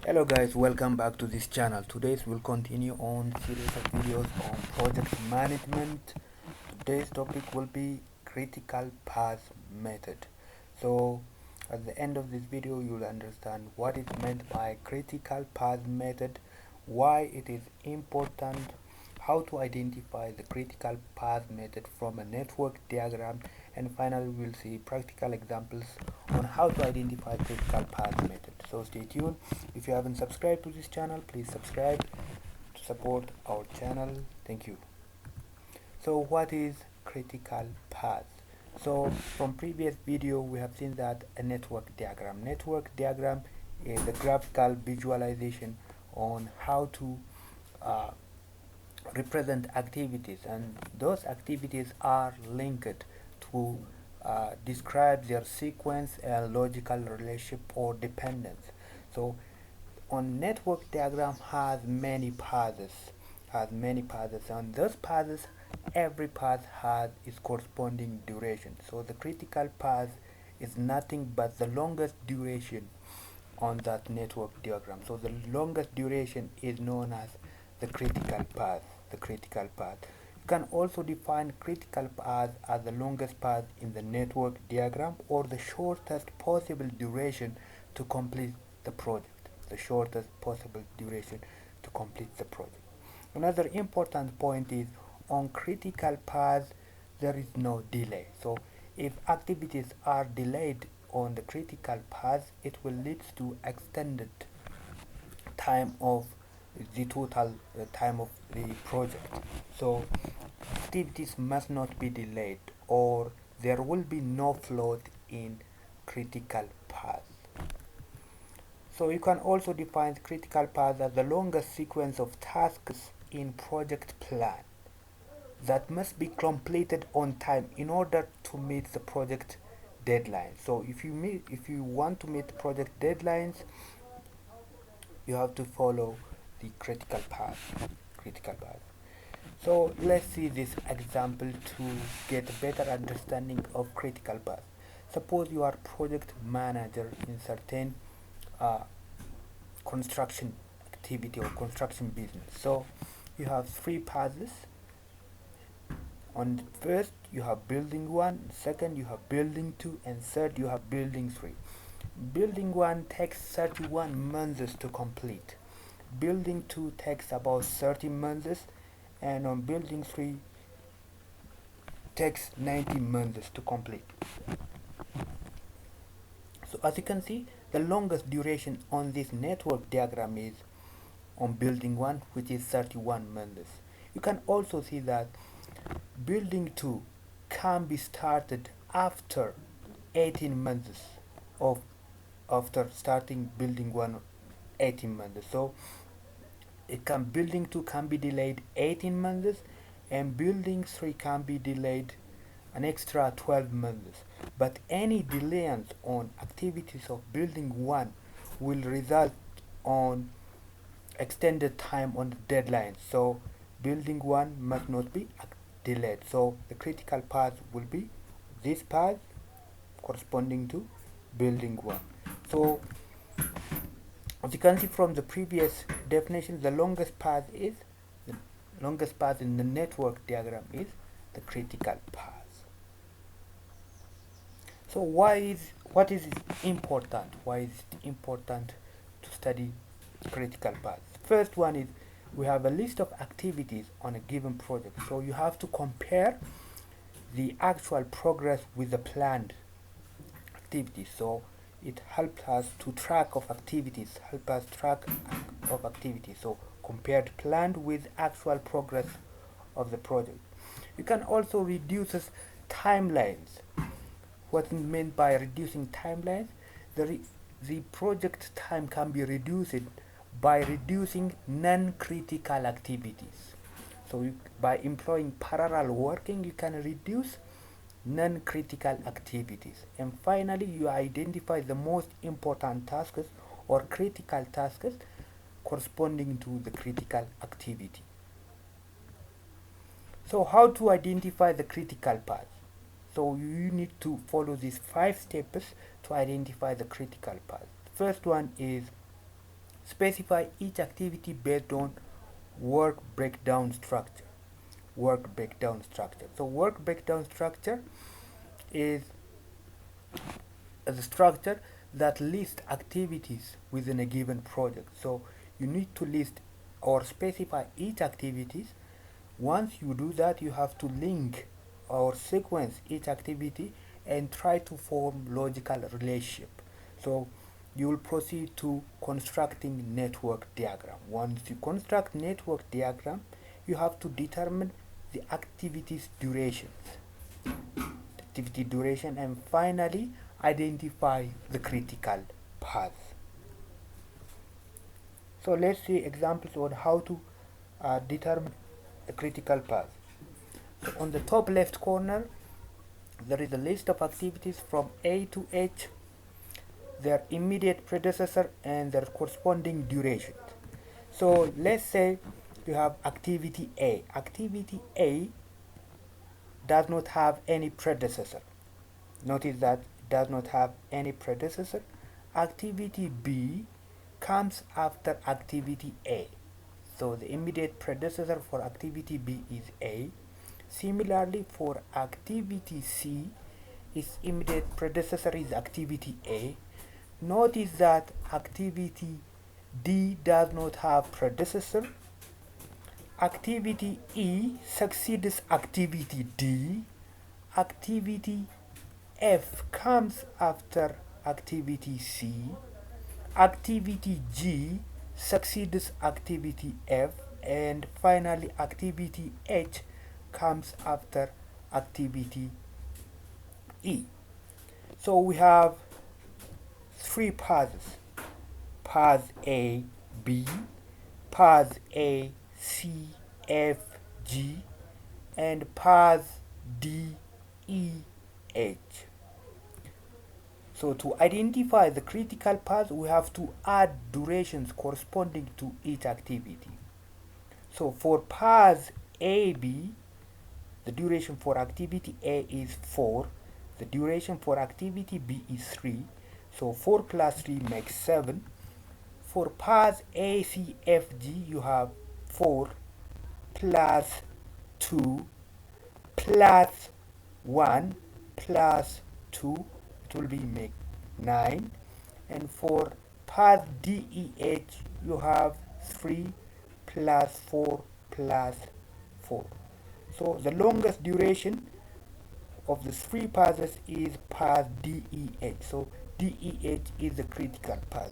Hello guys, welcome back to this channel. Today we'll continue on series of videos on project management. Today's topic will be critical path method. So at the end of this video you'll understand what is meant by critical path method, why it is important, how to identify the critical path method from a network diagram, and finally we'll see practical examples on how to identify critical path method. So stay tuned. If you haven't subscribed to this channel, please subscribe to support our channel. Thank you. So what is critical path? So from previous video we have seen that a network diagram is a graphical visualization on how to uh, represent activities, and those activities are linked to describe their sequence and logical relationship or dependence. So on network diagram has many paths, and those paths, every path has its corresponding duration. So the critical path is nothing but the longest duration on that network diagram. So the longest duration is known as the critical path. You can also define critical path as the longest path in the network diagram, or the shortest possible duration to complete the project. The shortest possible duration to complete the project. Another important point is on critical path there is no delay. So if activities are delayed on the critical path, it will lead to extended time of the total time of the project. So activities must not be delayed, or there will be no float in critical path. So you can also define critical path as the longest sequence of tasks in project plan that must be completed on time in order to meet the project deadline. So if you want to meet project deadlines, you have to follow the critical path. So let's see this example to get a better understanding of critical path. Suppose you are project manager in certain uh, construction activity or construction business. So you have three paths. On the first you have building 1, second you have building 2, and third you have building 3. Building 1 takes 31 months to complete. Building 2 takes about 30 months, and on building 3 takes 90 months to complete. So as you can see, the longest duration on this network diagram is on building 1, which is 31 months. You can also see that building 2 can be started after 18 months of after starting building 1 18 months. So building 2 can be delayed 18 months, and building 3 can be delayed an extra 12 months. But any delays on activities of building 1 will result on extended time on the deadline. So building 1 must not be delayed. So the critical path will be this path corresponding to building 1. So as you can see from the previous definition, the longest path in the network diagram is the critical path. So what is important? Why is it important to study critical paths? First one is we have a list of activities on a given project. So you have to compare the actual progress with the planned activities. So it helps us to track of activities, So compared planned with actual progress of the project. You can also reduce timelines. What is meant by reducing timelines? The project time can be reduced by reducing non-critical activities. So by employing parallel working, you can reduce non-critical activities. And finally, you identify the most important tasks or critical tasks corresponding to the critical activity. So how to identify the critical path? So you need to follow these 5 steps to identify the critical path. First one is specify each activity based on work breakdown structure. So work breakdown structure is a structure that lists activities within a given project. So you need to list or specify each activities. Once you do that, you have to link or sequence each activity and try to form logical relationship. So you will proceed to constructing network diagram. Once you construct network diagram, you have to determine the activity's duration, and finally identify the critical path. So let's see examples on how to determine the critical path. So on the top left corner, there is a list of activities from A to H, their immediate predecessor and their corresponding duration. So let's say you have activity A. Activity A does not have any predecessor. Notice that it does not have any predecessor. Activity B comes after activity A. So the immediate predecessor for activity B is A. Similarly, for activity C, its immediate predecessor is activity A. Notice that activity D does not have predecessor. Activity E succeeds activity D. Activity F comes after activity C. Activity G succeeds activity F, and finally activity H comes after activity E. So we have three paths: path A, B, path A, C, F, G, and path D, E, H. So to identify the critical path, we have to add durations corresponding to each activity. So for path AB, the duration for activity A is 4. The duration for activity B is 3. So 4 plus 3 makes 7. For path ACFG, you have 4 plus 2 plus 1 plus 2, it will be make 9. And for path DEH, you have 3 plus 4 plus 4. So the longest duration of the three paths is path DEH. So DEH is the critical path.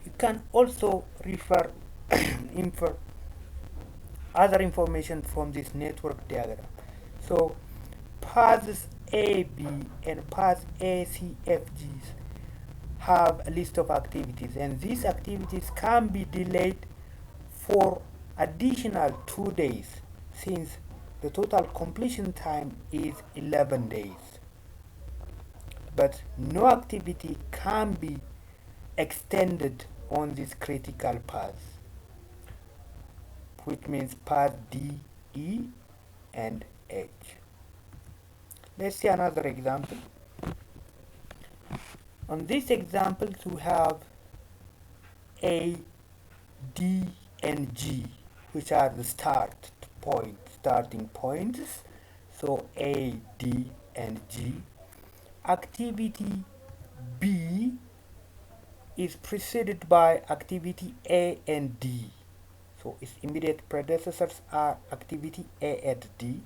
You can also refer infer other information from this network diagram. So paths AB and paths ACFGs have a list of activities, and these activities can be delayed for additional 2 days, since the total completion time is 11 days. But no activity can be extended on this critical path, which means path D, E, and H. Let's see another example. On this example, we have A, D, and G, which are the starting points. So A, D, and G. Activity B is preceded by activity A and D. So its immediate predecessors are activity A and D.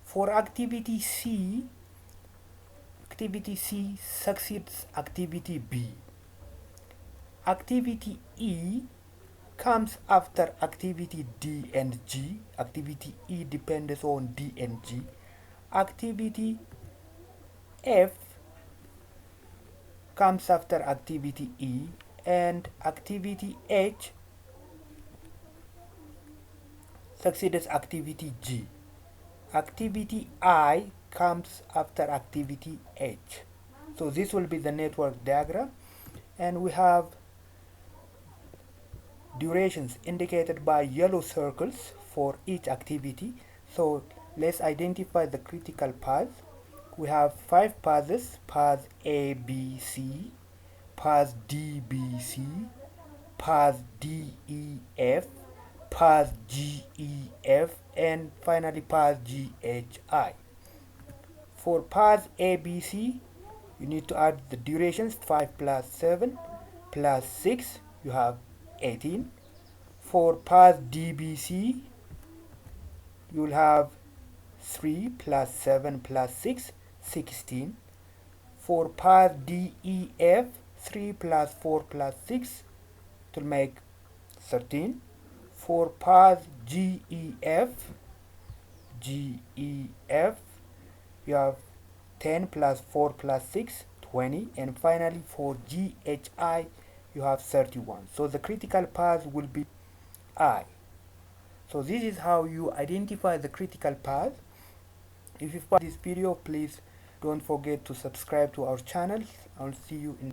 For activity C succeeds activity B. Activity E comes after activity D and G. Activity E depends on D and G. Activity F comes after activity E, and activity H succeeds activity G. Activity I comes after activity H. So this will be the network diagram, and we have durations indicated by yellow circles for each activity. So let's identify the critical path. We have 5 paths: path A, B, C, path D, B, C, path DEF, path GEF, and finally path GHI. For path ABC, you need to add the durations. 5 plus 7 plus 6, you have 18. For path DBC, you will have 3 plus 7 plus 6, 16. For path DEF, 3 plus 4 plus 6, to make 13. For path GEF, you have 10 plus 4 plus 6, 20. And finally for GHI, you have 31. So the critical path will be I. So this is how you identify the critical path. If you found this video, please don't forget to subscribe to our channel. I'll see you in